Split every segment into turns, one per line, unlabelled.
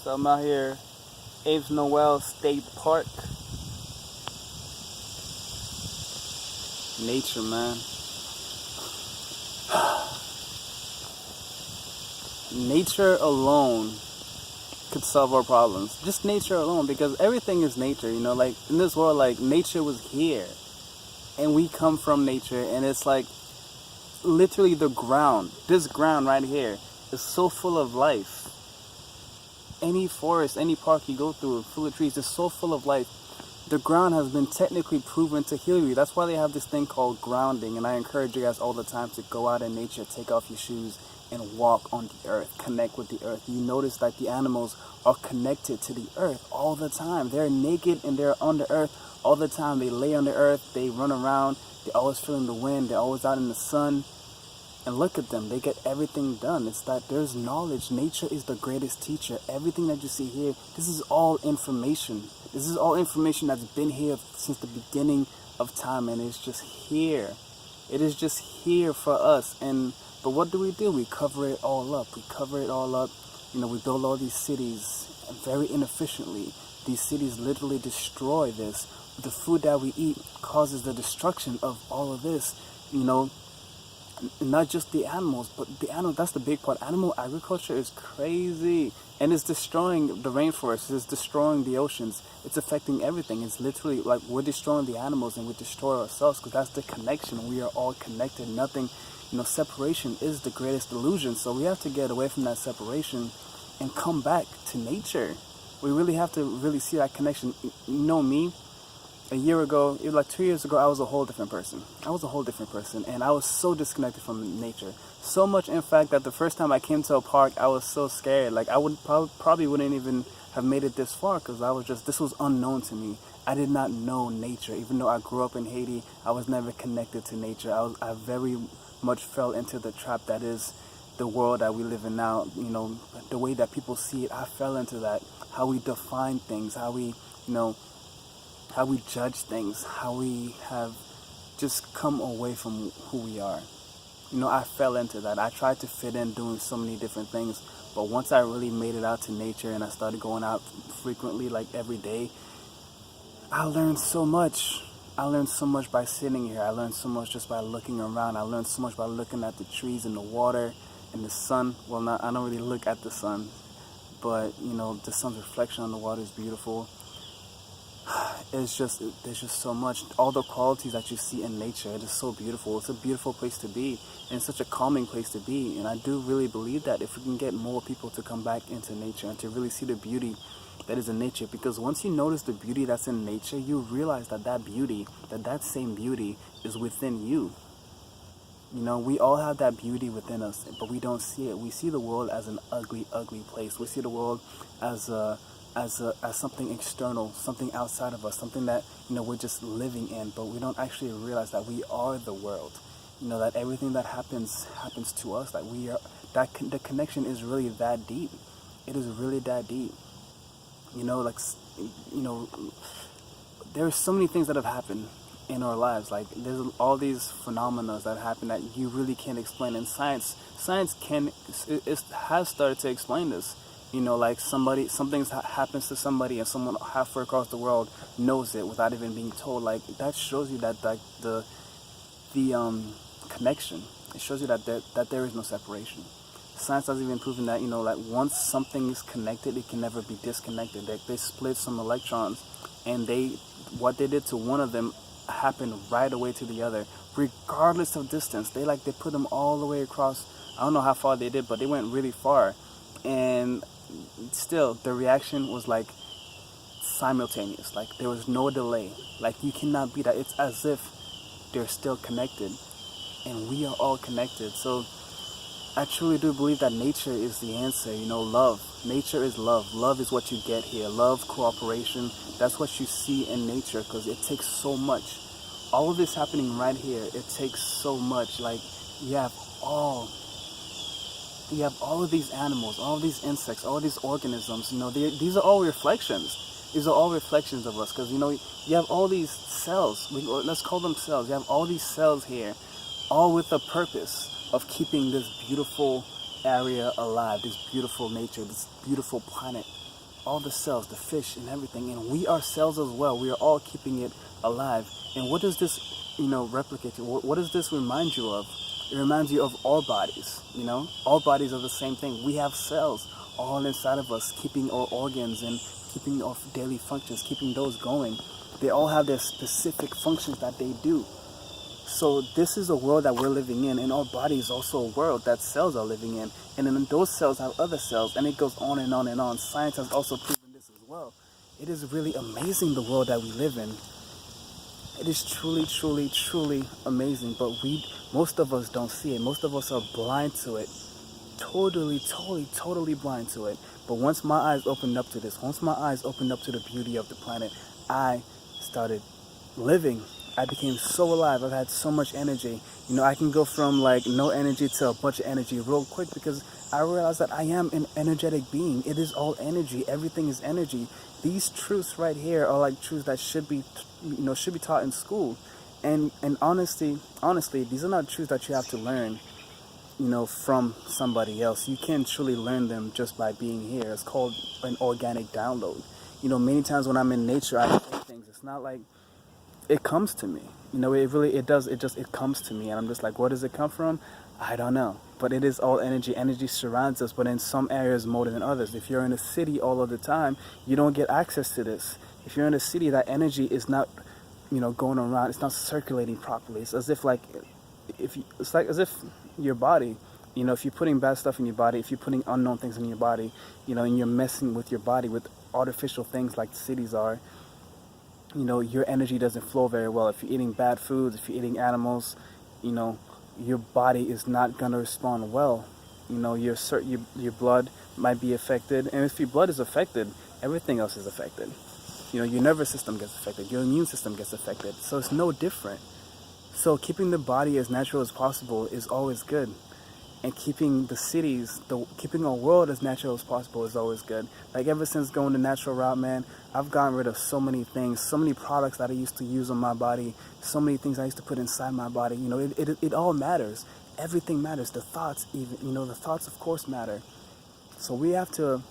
So I'm out here, Aves Noel State Park. Nature, man. Nature alone could solve our problems. Just nature alone, because everything is nature, like in this world, like nature was here. And we come from nature, and it's like literally the ground. This ground right here is so full of life. Any forest, any park you go through, full of trees, is so full of life. The ground has been technically proven to heal you. That's why they have this thing called grounding. And I encourage you guys all the time to go out in nature, take off your shoes, and walk on the earth, connect with the earth. You notice that the animals are connected to the earth all the time. They're naked and they're on the earth all the time. They lay on the earth, they run around, they're always feeling the wind, they're always out in the sun. And look at them, they get everything done. It's that there's knowledge. Nature is the greatest teacher. Everything that you see here, this is all information. This is all information that's been here since the beginning of time, and it's just here. It is just here for us. But what do? We cover it all up. We cover it all up. We build all these cities very inefficiently. These cities literally destroy this. The food that we eat causes the destruction of all of this. Not just the animals, but the animal, that's the big part. Animal agriculture is crazy, and it's destroying the rainforest, it's destroying the oceans, it's affecting everything. It's literally like we're destroying the animals and we destroy ourselves, because that's the connection. We are all connected. Nothing, separation is the greatest illusion. So we have to get away from that separation and come back to nature. We really have to really see that connection. Me, a year ago, it was like 2 years ago, I was a whole different person. And I was so disconnected from nature. So much, in fact, that the first time I came to a park, I was so scared. Like, I would probably wouldn't even have made it this far, because this was unknown to me. I did not know nature. Even though I grew up in Haiti, I was never connected to nature. I very much fell into the trap that is the world that we live in now. The way that people see it, I fell into that. How we define things, how we judge things, how we have just come away from who we are. I fell into that. I tried to fit in doing so many different things, but once I really made it out to nature and I started going out frequently, like every day, I learned so much. I learned so much by sitting here. I learned so much just by looking around. I learned so much by looking at the trees and the water and the sun. Well, I don't really look at the sun, but the sun's reflection on the water is beautiful. There's just so much. All the qualities that you see in nature, it is so beautiful. It's a beautiful place to be, and it's such a calming place to be. And I do really believe that if we can get more people to come back into nature and to really see the beauty that is in nature, because once you notice the beauty that's in nature, you realize that same beauty is within you. We all have that beauty within us, but we don't see it. We see the world as an ugly, ugly place. We see the world as something external, something outside of us, something that we're just living in, but we don't actually realize that we are the world. That everything that happens to us. That we are the connection is really that deep. It is really that deep. There are so many things that have happened in our lives. Like there's all these phenomena that happen that you really can't explain, and science has started to explain this. Like something happens to somebody and someone halfway across the world knows it without even being told. Like that shows you that the connection. It shows you that there is no separation. Science has even proven that like once something is connected, it can never be disconnected. They split some electrons, and what they did to one of them happened right away to the other, regardless of distance. They put them all the way across. I don't know how far they did, but they went really far, and still the reaction was like simultaneous. Like there was no delay. Like you cannot beat that. It's as if they're still connected, and we are all connected. So I truly do believe that nature is the answer. Love. Nature is love. Love is what you get here. Love, cooperation. That's what you see in nature, because it takes so much. All of this happening right here, it takes so much. Like you have all of these animals, all of these insects, all of these organisms. These are all reflections. These are all reflections of us, because you have all these cells. Let's call them cells. You have all these cells here, all with a purpose of keeping this beautiful area alive, this beautiful nature, this beautiful planet. all the cells, the fish and everything, and we are cells as well. We are all keeping it alive. And what does this, replicate to? What does this remind you of? It reminds you of our bodies, All bodies are the same thing. We have cells all inside of us, keeping our organs and keeping our daily functions, keeping those going. They all have their specific functions that they do. So this is a world that we're living in, and our body is also a world that cells are living in. And then those cells have other cells, and it goes on and on and on. Science has also proven this as well. It is really amazing, the world that we live in. It is truly, truly, truly amazing, but most of us don't see it. Most of us are blind to it. Totally, totally, totally blind to it. But once my eyes opened up to this, once my eyes opened up to the beauty of the planet, I started living. I became so alive. I've had so much energy. I can go from like no energy to a bunch of energy real quick because I realized that I am an energetic being. It is all energy. Everything is energy. These truths right here are like truths that should be taught in school. And honestly, these are not truths that you have to learn, from somebody else. You can truly learn them just by being here. It's called an organic download. Many times when I'm in nature, I say things. It's not like it comes to me. It comes to me, and I'm just like, where does it come from? I don't know. But it is all energy. Energy surrounds us, but in some areas more than others. If you're in a city all of the time, you don't get access to this. If you're in a city, that energy is not, going around. It's not circulating properly. It's as if as if your body, if you're putting bad stuff in your body, if you're putting unknown things in your body, and you're messing with your body with artificial things like cities are, your energy doesn't flow very well. If you're eating bad foods, if you're eating animals, your body is not going to respond well. Your blood might be affected. And if your blood is affected, everything else is affected. Your nervous system gets affected. Your immune system gets affected. So it's no different. So keeping the body as natural as possible is always good. And keeping the cities, keeping our world as natural as possible is always good. Like ever since going the natural route, man, I've gotten rid of so many things, so many products that I used to use on my body, so many things I used to put inside my body. It all matters. Everything matters. The thoughts even, the thoughts of course matter. So we have to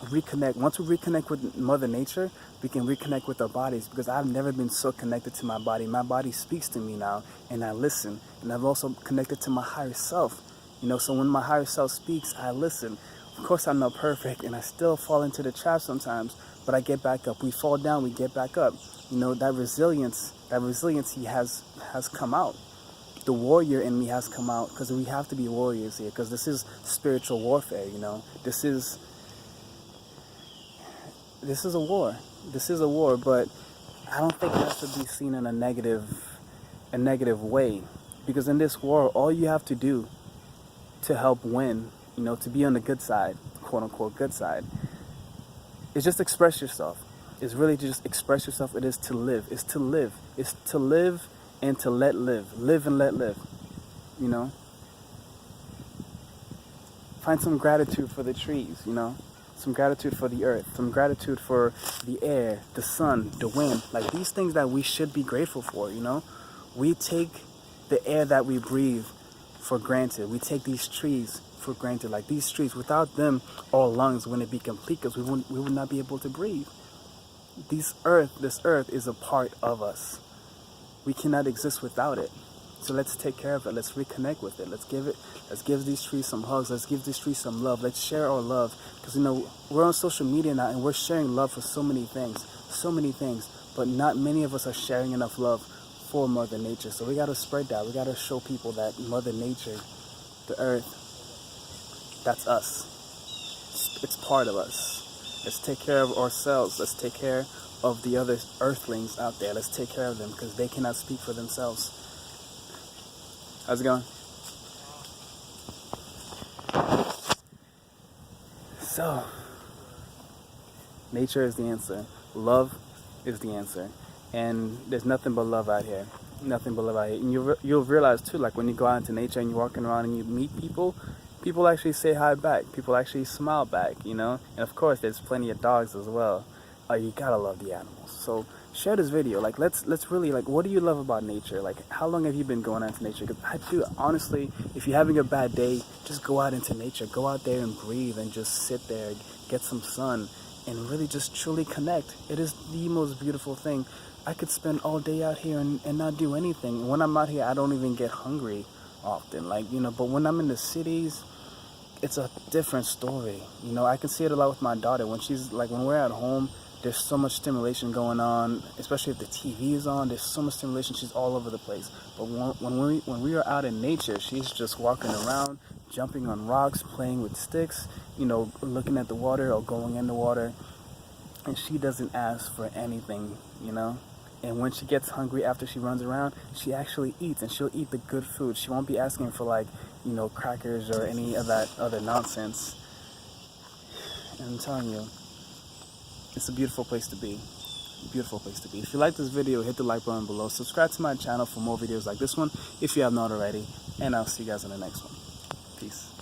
reconnect. Once we reconnect with Mother Nature, we can reconnect with our bodies, because I've never been so connected to my body. My body speaks to me now, and I listen. And I've also connected to my higher self. So when my higher self speaks, I listen. Of course, I'm not perfect, and I still fall into the trap sometimes, but I get back up. We fall down, we get back up. That resiliency has come out. The warrior in me has come out, because we have to be warriors here, because this is spiritual warfare, This is a war. This is a war, but I don't think it has to be seen in a negative way, because in this war, all you have to do to help win, to be on the good side, quote unquote good side, is just express yourself. It's really just express yourself. It is to live. It's to live. It's to live and to let live. Live and let live. Find some gratitude for the trees, some gratitude for the earth, some gratitude for the air, the sun, the wind, like these things that we should be grateful for. We take the air that we breathe for granted. We take these trees for granted. Like these trees, without them, our lungs wouldn't be complete, because we would not be able to breathe. This earth is a part of us. We cannot exist without it. So let's take care of it. Let's reconnect with it. Let's give these trees some hugs. Let's give these trees some love. Let's share our love, because we're on social media now, and we're sharing love for so many things, but not many of us are sharing enough love for Mother Nature. So we got to spread that. We got to show people that Mother Nature, the earth, that's us. It's part of us. Let's take care of ourselves. Let's take care of the other earthlings out there. Let's take care of them, because they cannot speak for themselves. How's it going? So, nature is the answer. Love is the answer. And there's nothing but love out here. Nothing but love out here. And you'll realize too, like when you go out into nature and you're walking around and you meet people, people actually say hi back. People actually smile back, And of course, there's plenty of dogs as well. You gotta love the animals. So share this video. Like let's really, like, what do you love about nature? Like, how long have you been going out into nature? Because I do, honestly, if you're having a bad day, just go out into nature. Go out there and breathe and just sit there, get some sun, and really just truly connect. It is the most beautiful thing. I could spend all day out here and not do anything. When I'm out here, I don't even get hungry often. Like, but when I'm in the cities, it's a different story. I can see it a lot with my daughter. When we're at home, there's so much stimulation going on, especially if the TV is on. There's so much stimulation. She's all over the place. But when we are out in nature, she's just walking around, jumping on rocks, playing with sticks, looking at the water or going in the water. And she doesn't ask for anything. And when she gets hungry after she runs around, she actually eats, and she'll eat the good food. She won't be asking for crackers or any of that other nonsense. And I'm telling you, it's a beautiful place to be. Beautiful place to be. If you like this video, hit the like button below. Subscribe to my channel for more videos like this one if you have not already. And I'll see you guys in the next one. Peace.